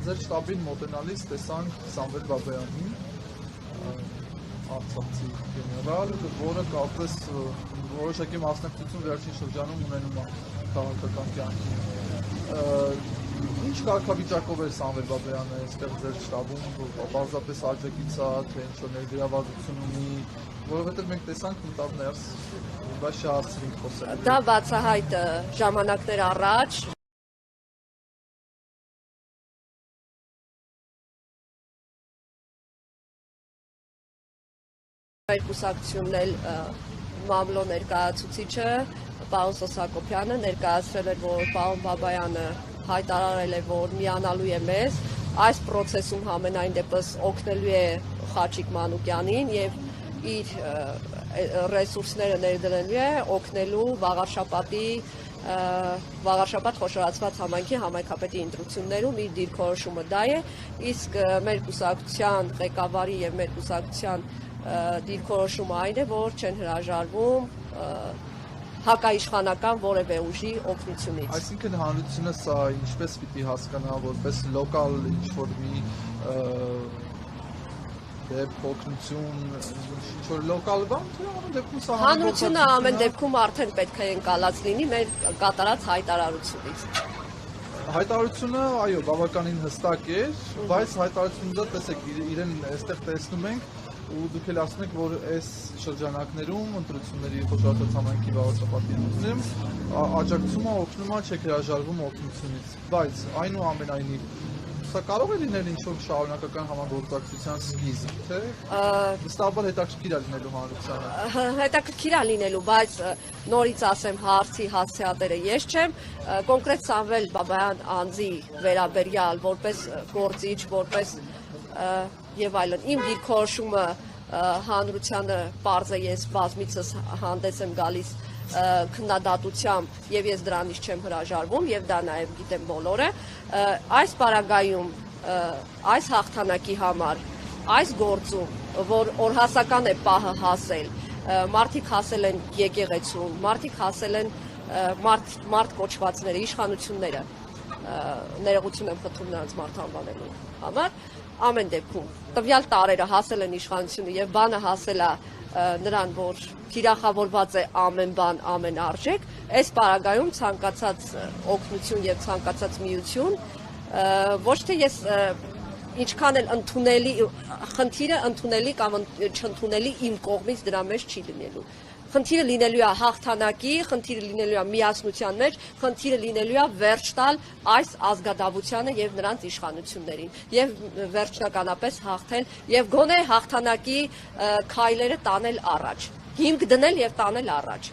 ձեր շտաբին մոտենալիս տեսանք Սամվել Բաբայանին, արցախցի գեներալ, որը կարծես որոշակի մասնակցություն վերջին շրջանում ունենում է քաղաքական կյանքին։ Ինչ կարգավիճակով էր Սամվել Բաբայանը այստեղ ձեր շտաբում, պարզապես աջակից է, թե ինչ-որ ներգրավվածություն ունի, որովհետև մենք տեսանք մտավ բայց շահացրինք խոսել։ Դա բացահայտ ժամանակներ առաջ մեր կուսակցությունն էլ մամլո ներկայացուցիչը պարոն Սոսակոբյանը ներկայացրել էր, որ պարոն Բաբայանը հայտարարել է, որ միանալու է մեզ, այս process-ում համենայն դեպս օգնելու է Խաչիկ Մանուկյանին եւ իր ռեսուրսները ներդրելու է օգնելու Վաղարշապատ խոշորացված համայնքի համայնքապետի ընտրություններում իր դիրքորոշումը դա է, իսկ մեր կուսակցության ղեկավարի եւ մեր կուսակցության դիրքորոշումը այն է, որ չեն հրաժարվում հակաիշխանական որևէ ուժի օգնությունից։ Այսինքն հանրությունը սա ինչպես պիտի հասկանա, որպես լոկալ ինչ-որ մի օգնություն, ինչ-որ լոկալ բան, թե ամեն դեպքում սա հանրությունը ամեն դեպքում արդեն պետք է ընկալած լինի մեր կատարած հայտարարությունից։ Հայտարարությունը, այո, բավականին հստակ էր, բայց հայտարարությունը տեսեք, իրեն այստեղ տեսնում ենք ու դուք էլ ասում եք, որ այս շրջանակներում ընտրությունների խոշորացված համայնքի Վաղարշապատի ընտրություններում աջակցումը օգնում է, չեք հրաժարվում օգնությունից, բայց այնուամենայնիվ սա կարող է լինել ինչ-որ շարունակական համագործակցության սկիզբ, թե վստահաբար հետաքրքիր է լինելու հանրությանը։ Հետաքրքիր է լինելու, բայց նորից ասեմ, հարցի հասցեատերը ես չեմ, կոնկրետ Սամվել Բաբայան անձի վերաբերյալ, որպես գործիչ, որպես եւ այլն, իմ դիրքորոշումը հանրությանը պարզ է, ես բազմիցս հանդես եմ գալիս քննադատությամբ եւ ես դրանից չեմ հրաժարվում եւ դա նաեւ գիտեմ բոլորը, այս պարագայում այս հաղթանակի համար, այս գործում, որ օրհասական է պահը հասել, մարդիկ հասել են եկեղեցուն, մարդիկ հասել են մարդ կոչվածները, իշխանությունները, ներողություն եմ խնդրում նրանց մարդ անվանելու համար, ամեն դեպքում տվյալ տարերը հասել են իշխանությունը եւ բանը հասել է նրան, որ թիրախավորված է ամեն բան, ամեն արժեք, այս պարագայում ցանկացած օգնություն եւ ցանկացած միություն, ոչ թե ես ինչքան էլ ընդունելի, խնդիրը ընդունելի կամ չընդունելի իմ կողմից դրա մեջ չի լինելու։ Խնդիրը լինելու է հաղթանակի, խնդիրը լինելու է միասնության մեջ, խնդիրը լինելու է վերջ տալ այս ազգադավությանը եւ նրանց իշխանություններին եւ վերջնականապես հաղթել եւ գոնե հաղթանակի քայլերը տանել առաջ, հիմք դնել եւ տանել առաջ։